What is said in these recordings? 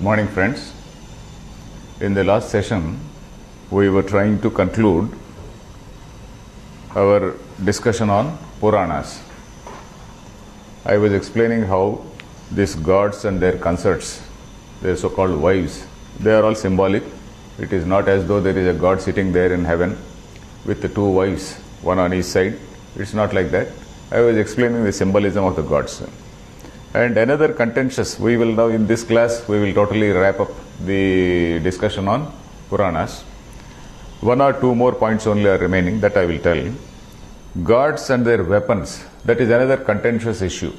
Morning friends. In the last session we were trying to conclude our discussion on Puranas. I was explaining how these gods and their consorts, their so-called wives, they are all symbolic. It is not as though there is a god sitting there in heaven with the two wives, one on each side. It's not like that. I was explaining the symbolism of the gods. And another contentious, we will now in this class, we will totally wrap up the discussion on Puranas. One or two more points only are remaining, that I will tell. Gods and their weapons, that is another contentious issue.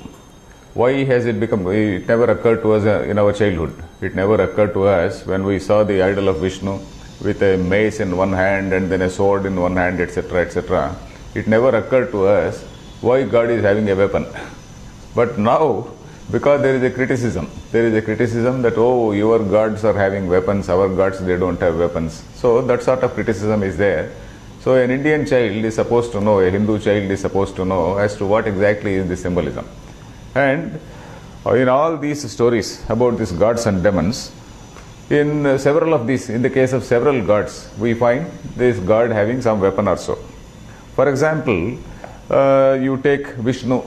Why has it become, it never occurred to us in our childhood. It never occurred to us when we saw the idol of Vishnu with a mace in one hand and then a sword in one hand, etc., etc. It never occurred to us why God is having a weapon. But now, because there is a criticism that, oh, your gods are having weapons, our gods, they don't have weapons. So that sort of criticism is there. So an Indian child is supposed to know, a Hindu child is supposed to know as to what exactly is the symbolism. And in all these stories about these gods and demons, in several of these, in the case of several gods, we find this god having some weapon also. For example, you take Vishnu.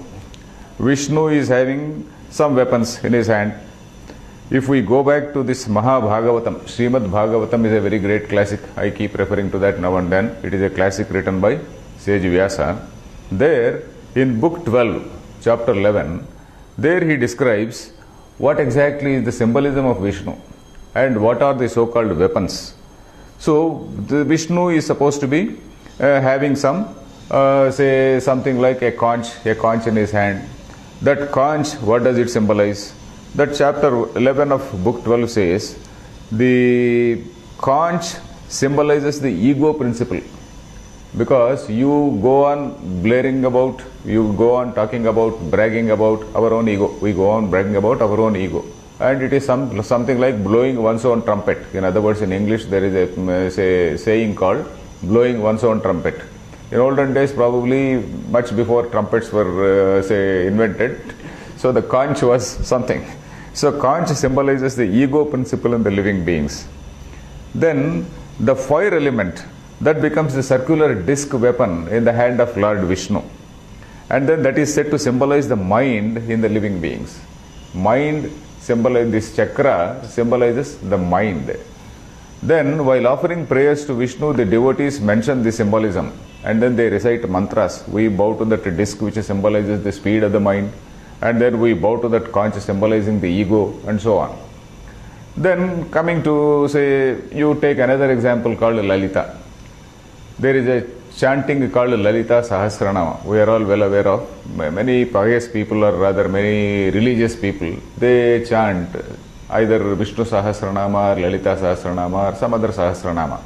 Vishnu is having some weapons in his hand. If we go back to this Mahabhagavatam, Srimad Bhagavatam is a very great classic. I keep referring to that now and then. It is a classic written by Sage Vyasa. There, in book 12, chapter 11, there he describes what exactly is the symbolism of Vishnu and what are the so-called weapons. So, the Vishnu is supposed to be having some, say something like a conch in his hand. That conch, what does it symbolize? That chapter 11 of book 12 says, the conch symbolizes the ego principle. Because you go on blaring about, you go on talking about, bragging about our own ego. We go on bragging about our own ego. And it is something like blowing one's own trumpet. In other words, in English there is a saying called blowing one's own trumpet. In olden days, probably much before trumpets were invented, so the conch was something. So conch symbolizes the ego principle in the living beings. Then the fire element, that becomes the circular disc weapon in the hand of Lord Vishnu. And then that is said to symbolize the mind in the living beings. Mind symbolizes, this chakra symbolizes the mind. Then while offering prayers to Vishnu, the devotees mention the symbolism and then they recite mantras. We bow to that disc which symbolizes the speed of the mind, and then we bow to that conch symbolizing the ego, and so on. Then coming to, say, you take another example called Lalita. There is a chanting called Lalita Sahasranama. We are all well aware of. Many pious people, or rather many religious people, they chant either Vishnu Sahasranama or Lalita Sahasranama or some other Sahasranama.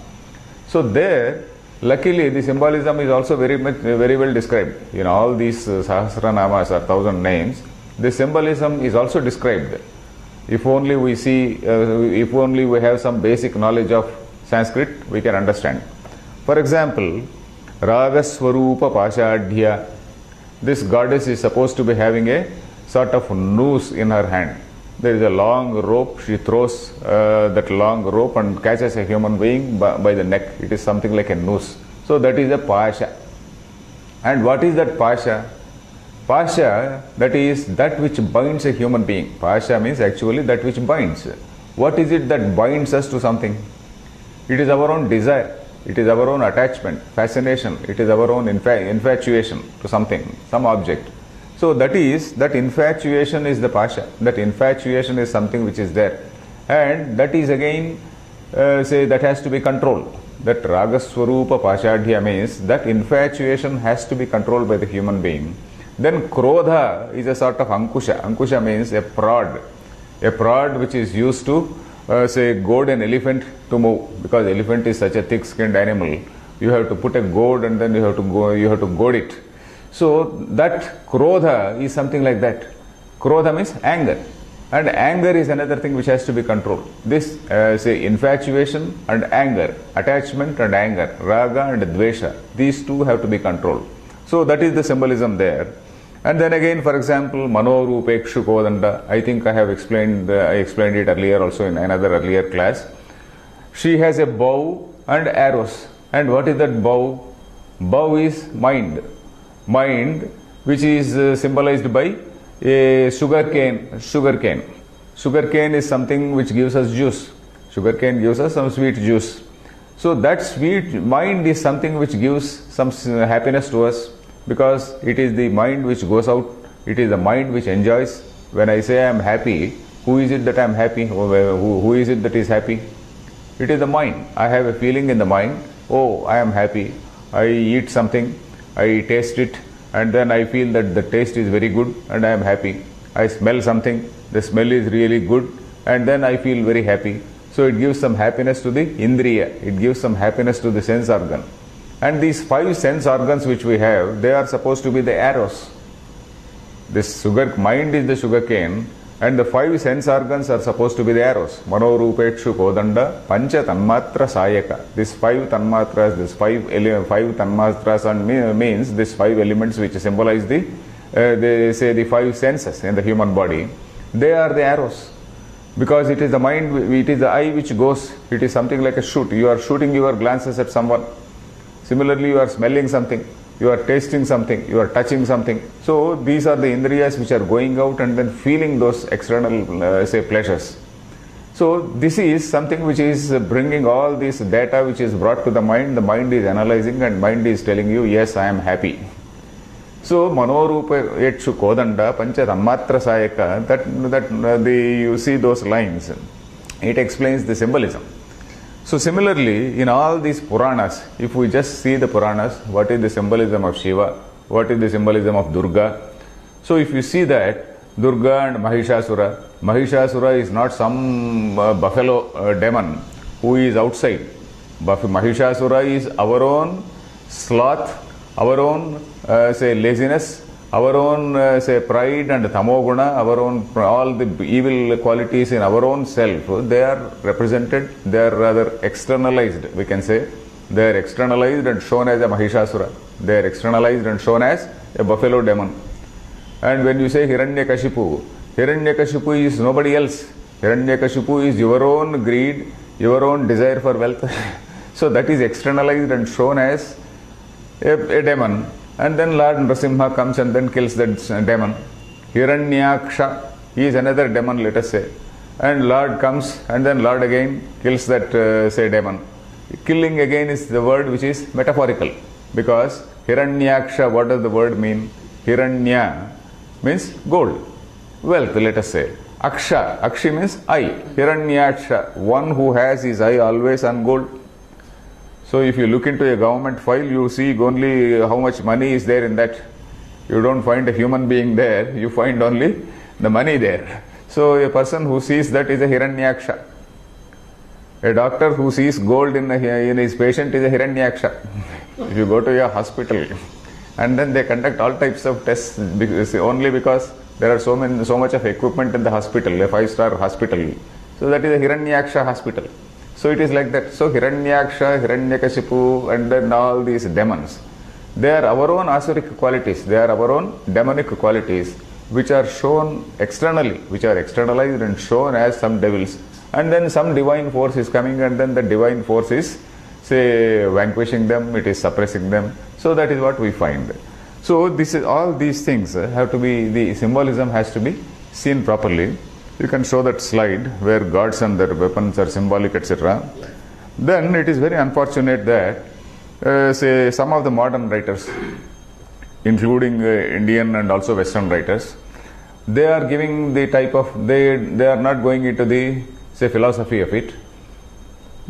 So there, luckily, the symbolism is also very well described. In all these Sahasranamas or 1,000 names, the symbolism is also described. If only we see, if only we have some basic knowledge of Sanskrit, we can understand. For example, Ragaswarupa Pashadhya. This goddess is supposed to be having a sort of noose in her hand. There is a long rope, she throws that long rope and catches a human being by the neck. It is something like a noose. So that is a pasha. And what is that pasha? Pasha, that is that which binds a human being. Pasha means actually that which binds. What is it that binds us to something? It is our own desire. It is our own attachment, fascination. It is our own infatuation to something, some object. So that infatuation is the pasha. That infatuation is something which is there. And that is again, that has to be controlled. That Ragaswarupa Pashadhya means that infatuation has to be controlled by the human being. Then Krodha is a sort of Ankusha. Ankusha means a prod. A prod which is used to, goad an elephant to move. Because elephant is such a thick-skinned animal. You have to put a goad and then you have to goad it. So that Krodha is something like that. Krodha means anger. And anger is another thing which has to be controlled. This, infatuation and anger, attachment and anger, raga and dvesha, these two have to be controlled. So that is the symbolism there. And then again, for example, Mano Rupekshu Kodanda, I think I have explained it earlier also in another earlier class. She has a bow and arrows. And what is that bow? Bow is mind. Mind, which is symbolized by a sugarcane. Sugarcane is something which gives us juice. Sugarcane gives us some sweet juice. So that sweet mind is something which gives some happiness to us, because it is the mind which goes out. It is the mind which enjoys. When I say I am happy, who is it that I am happy? Who is it that is happy? It is the mind. I have a feeling in the mind. Oh, I am happy. I eat something, I taste it, and then I feel that the taste is very good and I am happy. I smell something, the smell is really good, and then I feel very happy. So it gives some happiness to the indriya, it gives some happiness to the sense organ. And these 5 sense organs which we have, they are supposed to be the arrows. This mind is the sugarcane, and the 5 sense organs are supposed to be the arrows. Mano Rupekshu Kodanda Pancha Tanmatra Sayaka. These 5 tanmatras, these 5 tanmatras means these 5 elements which symbolize the 5 senses in the human body. They are the arrows. Because it is the mind, it is the eye which goes, it is something like a shoot. You are shooting your glances at someone. Similarly, you are smelling something, you are tasting something, you are touching something. So these are the indriyas which are going out and then feeling those external, pleasures. So this is something which is bringing all this data which is brought to the mind is analyzing, and mind is telling you, yes, I am happy. So Manorupa Yetshu Kodanda Pancha Tanmatra Sayaka, you see those lines, it explains the symbolism. So similarly, in all these Puranas, if we just see the Puranas, what is the symbolism of Shiva, what is the symbolism of Durga? So if you see that, Durga and Mahishasura is not some buffalo demon who is outside. Mahishasura is our own sloth, our own laziness, our own pride and tamoguna, our own all the evil qualities in our own self. They are represented, they are rather externalized, we can say. They are externalized and shown as a Mahishasura. They are externalized and shown as a buffalo demon. And when you say Hiranyakashipu is nobody else. Hiranyakashipu is your own greed, your own desire for wealth. So that is externalized and shown as a demon. And then Lord Narasimha comes and then kills that demon. Hiranyaksha, he is another demon, let us say. And Lord comes and then Lord again kills that demon. Killing again is the word which is metaphorical, because Hiranyaksha, what does the word mean? Hiranya means gold, wealth, let us say. Akshi means eye. Hiranyaksha, one who has his eye always on gold. So if you look into a government file, you see only how much money is there in that. You don't find a human being there, you find only the money there. So a person who sees that is a Hiranyaksha. A doctor who sees gold in his patient is a Hiranyaksha. If you go to a hospital and then they conduct all types of tests only because there are so much of equipment in the hospital, a 5-star hospital. So that is a Hiranyaksha hospital. So it is like that. So Hiranyaksha, Hiranyakashipu, and then all these demons, they are our own asuric qualities, they are our own demonic qualities which are shown externally, which are externalized and shown as some devils. And then some divine force is coming and then the divine force is vanquishing them, it is suppressing them. So that is what we find. So this is all these things have to be, the symbolism has to be seen properly. You can show that slide where gods and their weapons are symbolic, etc. Then it is very unfortunate that some of the modern writers, including Indian and also Western writers, they are giving the type of, they are not going into the philosophy of it.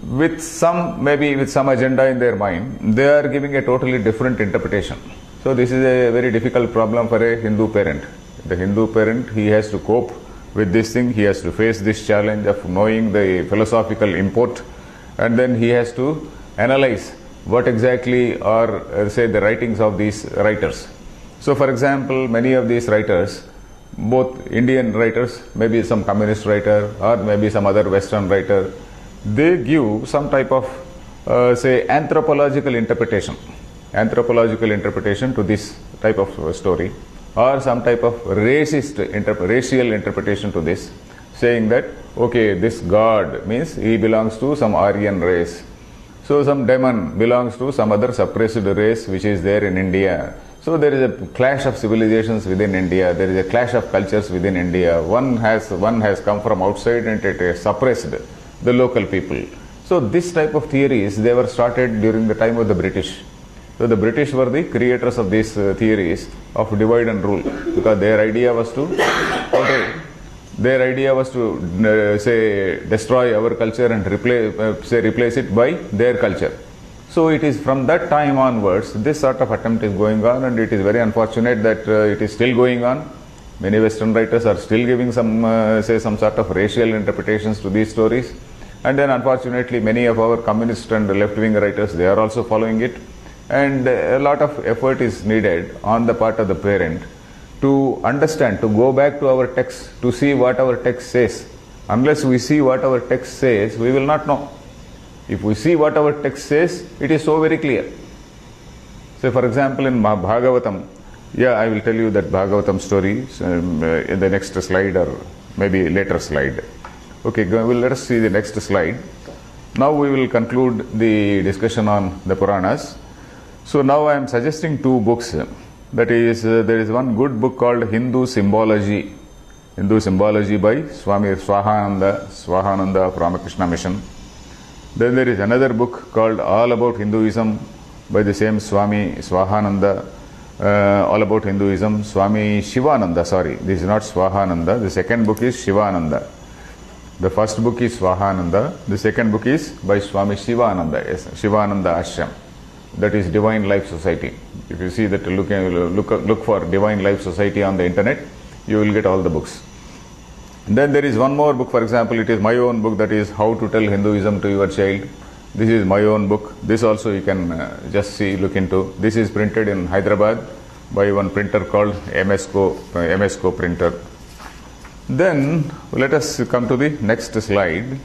With some, maybe with some agenda in their mind, they are giving a totally different interpretation. So this is a very difficult problem for a Hindu parent. The Hindu parent, he has to cope with this thing, he has to face this challenge of knowing the philosophical import, and then he has to analyze what exactly are the writings of these writers. So for example, many of these writers, both Indian writers, maybe some communist writer or maybe some other Western writer, they give some type of anthropological interpretation to this type of story. or some type of racist racial interpretation to this, saying that okay, this god means he belongs to some Aryan race, so some demon belongs to some other suppressed race which is there in India. So there is a clash of civilizations within India, there is a clash of cultures within India. One has come from outside and it has suppressed the local people. So this type of theories, they were started during the time of the British. So the British were the creators of these theories of divide and rule, because their idea was to say destroy our culture and replace it by their culture. So it is from that time onwards this sort of attempt is going on, and it is very unfortunate that it is still going on. Many Western writers are still giving some sort of racial interpretations to these stories, and then unfortunately many of our communist and left-wing writers, they are also following it, and a lot of effort is needed on the part of the parent to understand, to go back to our text, to see what our text says. Unless we see what our text says, we will not know. If we see what our text says, it is so very clear. So for example, in Bhagavatam, I will tell you that Bhagavatam story in the next slide, or maybe later slide. Okay, let us see the next slide. Now we will conclude the discussion on the Puranas. So now I am suggesting two books. That is, there is one good book called Hindu Symbology by Swami Swahananda of Ramakrishna Mission. Then there is another book called All About Hinduism by the same Swami Swahananda, All About Hinduism, Swami Shivananda, sorry, this is not Swahananda, the second book is Shivananda. The first book is Swahananda, the second book is by Swami Shivananda, yes, Shivananda Ashram, that is Divine Life Society. If you see that, look for Divine Life Society on the internet, you will get all the books. Then there is one more book, for example, it is my own book, that is How to Tell Hinduism to Your Child. This is my own book. This also you can just see, look into. This is printed in Hyderabad by one printer called MSCO printer. Then let us come to the next slide.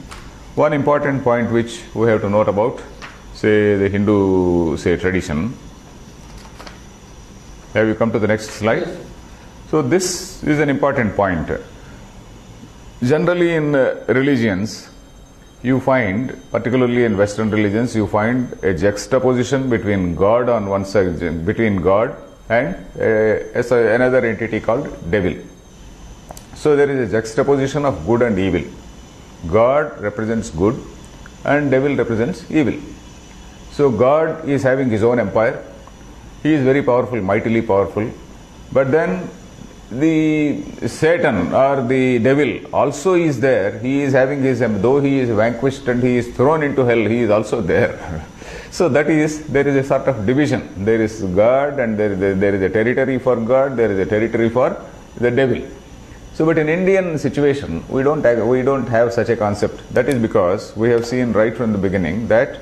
One important point which we have to note about, say the Hindu tradition. Have you come to the next slide? So this is an important point. Generally in religions, you find, particularly in Western religions, you find a juxtaposition between God on one side, between God and another entity called devil. So there is a juxtaposition of good and evil. God represents good and devil represents evil. So God is having his own empire. He is very powerful, mightily powerful. But then the Satan or the devil also is there. He is having his, though he is vanquished and he is thrown into hell, he is also there. So that is, there is a sort of division. There is God and there is a territory for God, there is a territory for the devil. So but in Indian situation, we don't have such a concept. That is because we have seen right from the beginning that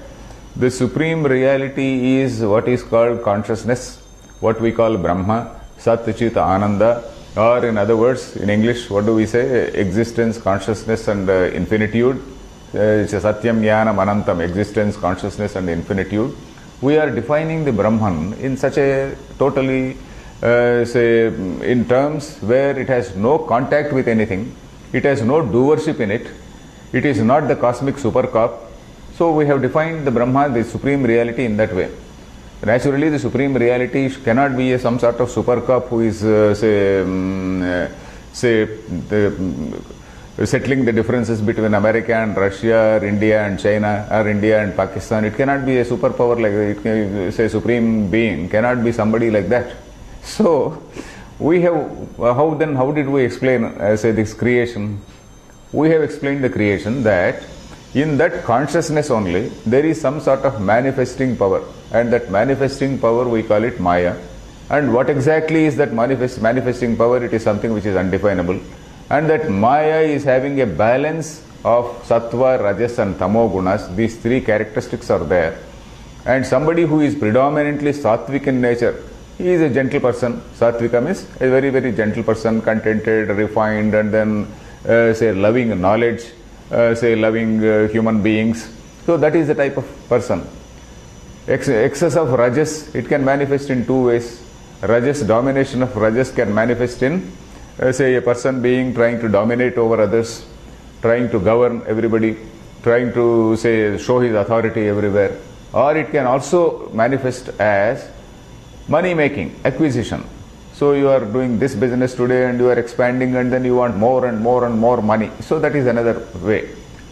the supreme reality is what is called consciousness, what we call Brahma, Sat Chit Ananda, or in other words, in English, what do we say? Existence, consciousness and infinitude. It's a Satyam Jnanam Anantam, existence, consciousness and infinitude. We are defining the Brahman in such a totally, in terms where it has no contact with anything, it has no doership in it, it is not the cosmic super cop. So we have defined the Brahma, the supreme reality, in that way. Naturally, the supreme reality cannot be some sort of super cop who is, settling the differences between America and Russia, or India and China, or India and Pakistan. It cannot be a superpower like that. It can, say, supreme being cannot be somebody like that. So we have, how did we explain, say, this creation? We have explained the creation that in that consciousness only, there is some sort of manifesting power, and that manifesting power we call it Maya. And what exactly is that manifesting power? It is something which is undefinable, and that Maya is having a balance of Sattva, Rajas and Tamo gunas. These three characteristics are there, and somebody who is predominantly sattvic in nature, he is a gentle person. Sattvika means a very, very gentle person, contented, refined, and then say loving knowledge, say loving human beings. So that is the type of person. Excess of Rajas, it can manifest in two ways. Rajas, domination of Rajas can manifest in, say, a person being trying to dominate over others, trying to govern everybody, trying to, say, show his authority everywhere. Or it can also manifest as money making, acquisition. So you are doing this business today and you are expanding and then you want more and more and more money. So that is another way.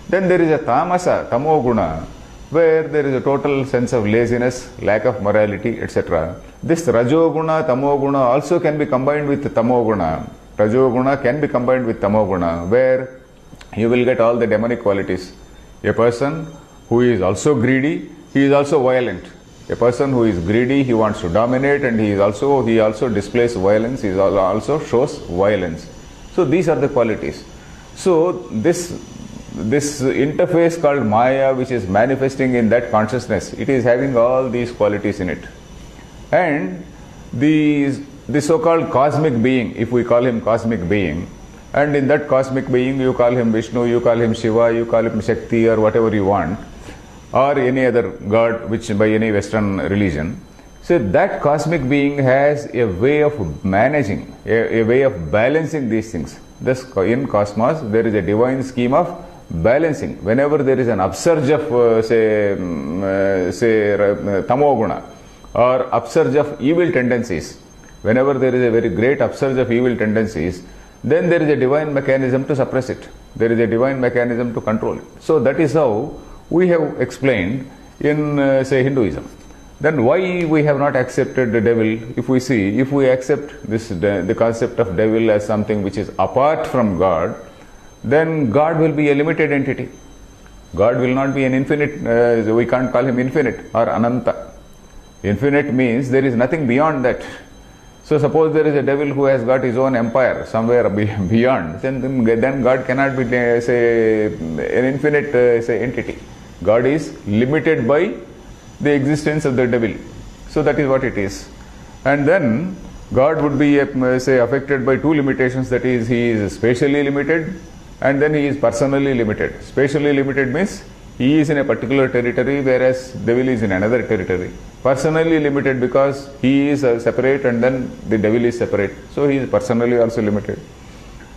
Then there is a tamasa, tamoguna, where there is a total sense of laziness, lack of morality, etc. This rajoguna, tamoguna also can be combined with tamoguna. Rajoguna can be combined with tamoguna, where you will get all the demonic qualities. A person who is also greedy, he is also violent. A person who is greedy, he wants to dominate, and he also displays violence, he also shows violence. So these are the qualities. So this interface called Maya, which is manifesting in that consciousness, it is having all these qualities in it. And the so-called cosmic being, if we call him cosmic being, and in that cosmic being you call him Vishnu, you call him Shiva, you call him Shakti, or whatever you want, or any other god which by any Western religion. So that cosmic being has a way of managing, a way of balancing these things. Thus in cosmos there is a divine scheme of balancing. Whenever there is an upsurge of say tamoguna or upsurge of evil tendencies, whenever there is a very great upsurge of evil tendencies, then there is a divine mechanism to suppress it. There is a divine mechanism to control it. So that is how we have explained in say Hinduism. Then why we have not accepted the devil? If we accept the concept of devil as something which is apart from God, then God will be a limited entity. God will not be an infinite, we can't call him infinite or ananta. Infinite means there is nothing beyond that. So suppose there is a devil who has got his own empire somewhere beyond, then God cannot be say an infinite say entity. God is limited by the existence of the devil. So that is what it is. And then God would be say affected by two limitations, that is, he is spatially limited and then he is personally limited. Spatially limited means he is in a particular territory whereas devil is in another territory. Personally limited because he is separate and then the devil is separate. So he is personally also limited.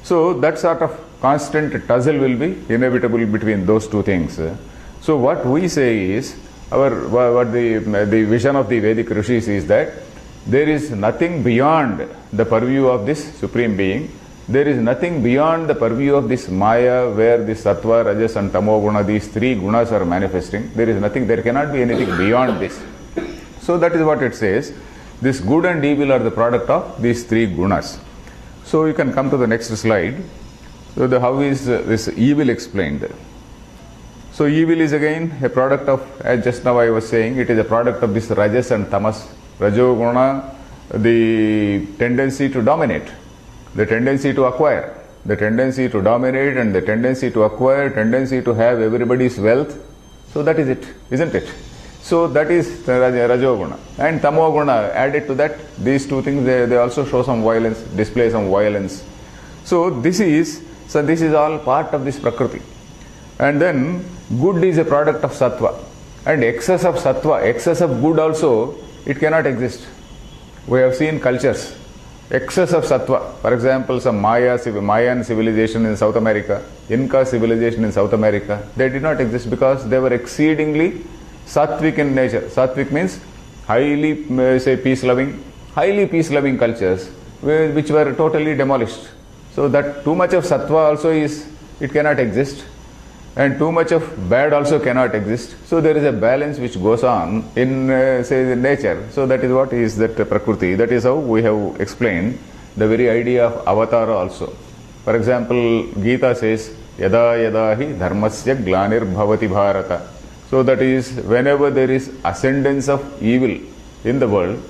So that sort of constant tussle will be inevitable between those two things. So what we say is, what the vision of the Vedic Rishis is that there is nothing beyond the purview of this Supreme Being. There is nothing beyond the purview of this Maya where the Sattva, Rajas and Tamoguna, these three gunas are manifesting. There is nothing, there cannot be anything beyond this. So that is what it says. This good and evil are the product of these three gunas. So you can come to the next slide. So how is this evil explained? So evil is again a product of, as just now I was saying, it is a product of this Rajas and Tamas. Rajoguna, the tendency to dominate, the tendency to acquire, the tendency to dominate and the tendency to acquire, tendency to have everybody's wealth. So that is it, isn't it? So that is Rajoguna. And Tamoguna, added to that, these two things, they also show some violence, display some violence. So this is all part of this Prakriti. And then good is a product of Sattva. And excess of Sattva, excess of good also, it cannot exist. We have seen cultures, excess of Sattva. For example, some Mayan civilization in South America, Inca civilization in South America, they did not exist because they were exceedingly Sattvic in nature. Sattvic means highly, say, highly peace-loving cultures, which were totally demolished. So that too much of Sattva also it cannot exist. And too much of bad also cannot exist. So there is a balance which goes on in say nature. So that is what is that Prakriti. That is how we have explained the very idea of Avatara also. For example, Gita says, Yada yada hi dharmasya glanir bhavati bharata. So that is, whenever there is ascendance of evil in the world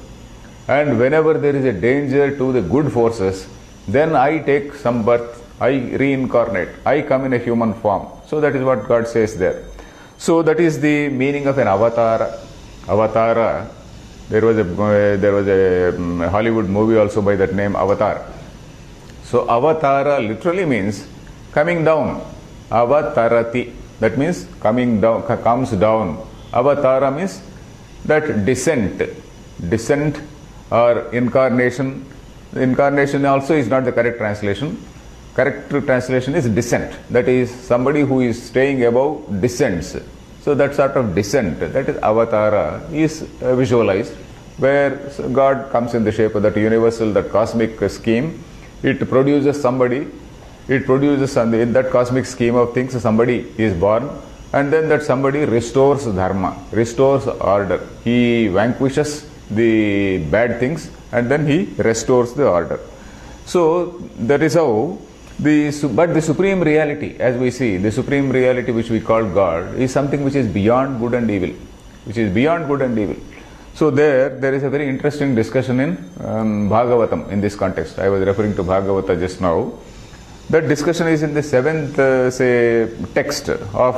and whenever there is a danger to the good forces, then I take some birth, I reincarnate, I come in a human form. So that is what God says there. So that is the meaning of an avatara. Avatara, there was a Hollywood movie also by that name, Avatar. So avatara literally means coming down. Avatarati, that means coming down, comes down. Avatara means that descent or incarnation. Incarnation also is not the correct translation. Correct translation is descent. That is, somebody who is staying above descends. So that sort of descent, that is avatara, is visualized, where God comes in the shape of that universal, that cosmic scheme. It produces somebody. It produces, in that cosmic scheme of things, somebody is born, and then that somebody restores dharma, restores order. He vanquishes the bad things, and then he restores the order. So that is how but the supreme reality, as we see, the supreme reality which we call God, is something which is beyond good and evil, which is beyond good and evil. So there is a very interesting discussion in Bhagavatam in this context. I was referring to Bhagavata just now. That discussion is in the 7th, text of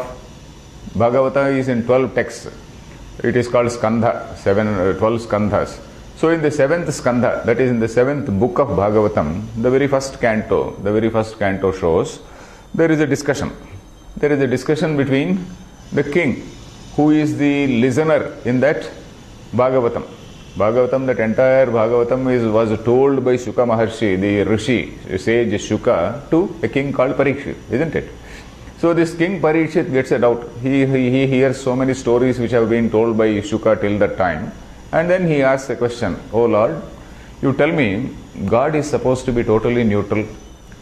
Bhagavata is in 12 texts. It is called Skandha, 12 Skandhas. So in the 7th Skandha, that is in the 7th book of Bhagavatam, the very first canto shows there is a discussion. There is a discussion between the king, who is the listener in that Bhagavatam. Bhagavatam, that entire Bhagavatam was told by Shuka Maharshi, the Rishi, sage Shuka, to a king called Parikshit, isn't it? So this king Parikshit gets a doubt. He hears so many stories which have been told by Shuka till that time. And then he asks a question, "Oh Lord, you tell me, God is supposed to be totally neutral.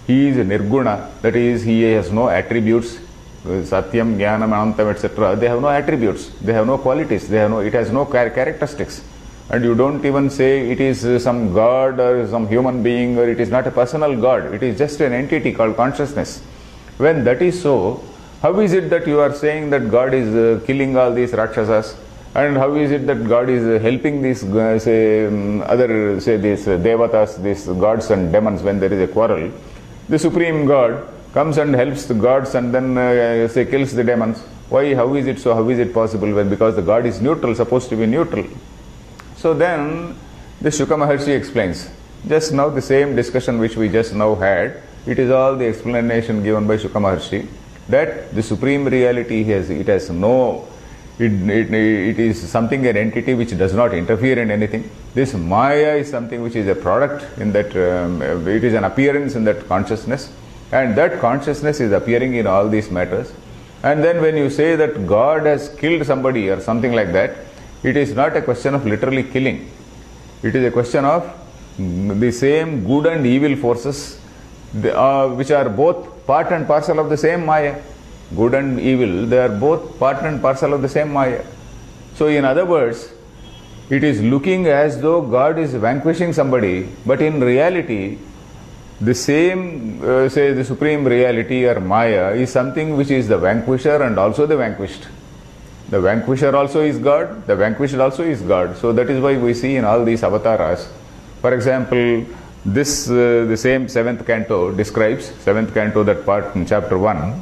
He is nirguna, that is, he has no attributes. Satyam, Jnanam, Anantam, etc. They have no attributes. They have no qualities. It has no characteristics. And you don't even say it is some God or some human being, or it is not a personal God. It is just an entity called consciousness. When that is so, how is it that you are saying that God is killing all these Rakshasas? And how is it that God is helping these, these devatas, these gods and demons when there is a quarrel? The supreme God comes and helps the gods and then kills the demons. Why? How is it so? How is it possible? When because the God is neutral, supposed to be neutral. So then the Shuka Maharshi explains. Just now the same discussion which we just now had, it is all the explanation given by Shuka Maharshi, that the supreme reality it is something, an entity which does not interfere in anything. This Maya is something which is a product in that, it is an appearance in that consciousness, and that consciousness is appearing in all these matters. And then when you say that God has killed somebody or something like that, it is not a question of literally killing. It is a question of the same good and evil forces which are both part and parcel of the same Maya. Good and evil, they are both part and parcel of the same Maya. So in other words, it is looking as though God is vanquishing somebody, but in reality, the same, the supreme reality or Maya is something which is the vanquisher and also the vanquished. The vanquisher also is God, the vanquished also is God. So that is why we see in all these avatars. For example, this the same 7th canto describes, 7th canto, that part in chapter 1,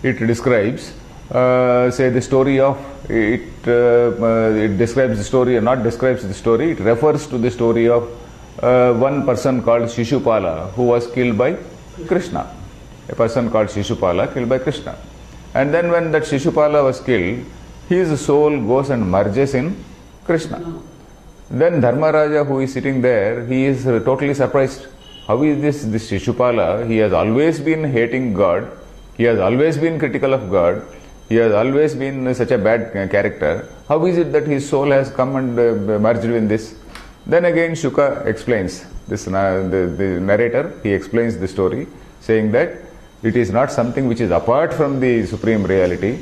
it describes, the story of, it describes the story, or not describes the story, it refers to the story of one person called Shishupala, who was killed by Krishna. A person called Shishupala killed by Krishna. And then when that Shishupala was killed, his soul goes and merges in Krishna. Then Dharmaraja, who is sitting there, he is totally surprised. How is this Shishupala? He has always been hating God. He has always been critical of God. He has always been such a bad character. How is it that his soul has come and merged in this? Then again Shuka explains, the narrator, he explains the story, saying that it is not something which is apart from the supreme reality.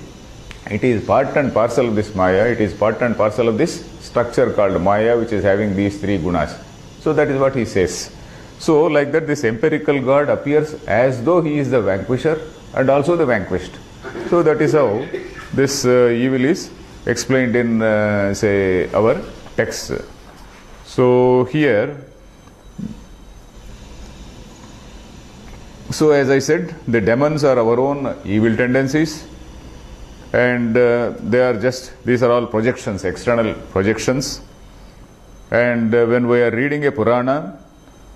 It is part and parcel of this Maya. It is part and parcel of this structure called Maya, which is having these three gunas. So that is what he says. So like that, this empirical God appears as though he is the vanquisher and also the vanquished. So that is how this evil is explained in our text. So here, so as I said, the demons are our own evil tendencies, and these are all projections, external projections. And when we are reading a Purana,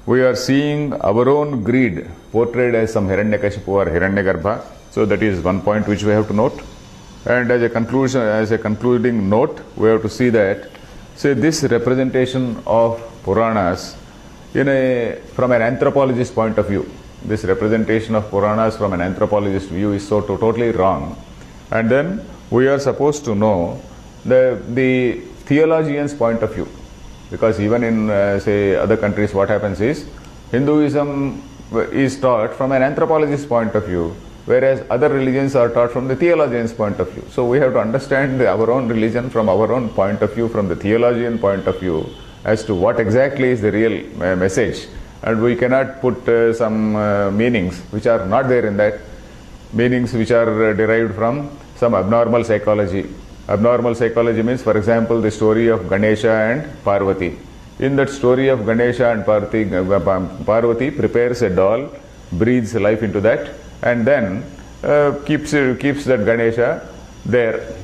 we are seeing our own greed portrayed as some Hiranyakashipu or Hiranyagarbha. So that is one point which we have to note. And as a concluding note, we have to see that, this representation of Puranas from an anthropologist point of view. This representation of Puranas from an anthropologist view is so totally wrong. And then we are supposed to know the theologian's point of view. Because even in, say, other countries, what happens is, Hinduism is taught from an anthropologist's point of view, whereas other religions are taught from the theologian's point of view. So we have to understand our own religion from our own point of view, from the theologian point of view, as to what exactly is the real message. And we cannot put some meanings which are not there in that, meanings which are derived from some abnormal psychology. Abnormal psychology means, for example, the story of Ganesha and Parvati. In that story of Ganesha and Parvati prepares a doll, breathes life into that, and then keeps that Ganesha there.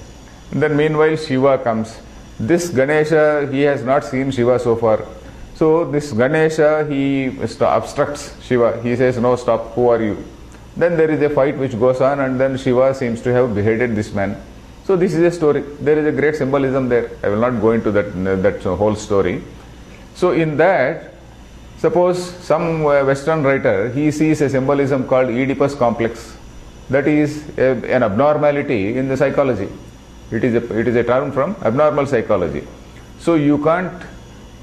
And then meanwhile Shiva comes. This Ganesha, he has not seen Shiva so far. So this Ganesha, he obstructs Shiva. He says, no, stop, who are you? Then there is a fight which goes on, and then Shiva seems to have beheaded this man. So this is a story. There is a great symbolism there. I will not go into that whole story. So in that, suppose some Western writer, he sees a symbolism called Oedipus complex. That is an abnormality in the psychology. It is a term from abnormal psychology. So you can't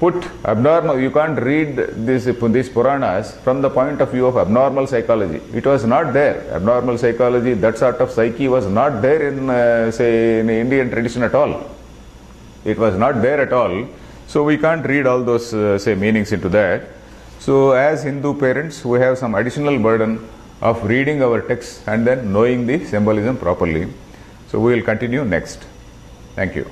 you can't read these Puranas from the point of view of abnormal psychology. It was not there. Abnormal psychology, that sort of psyche was not there in, say, in Indian tradition at all. It was not there at all. So we can't read all those, say, meanings into that. So as Hindu parents, we have some additional burden of reading our texts and then knowing the symbolism properly. So we will continue next. Thank you.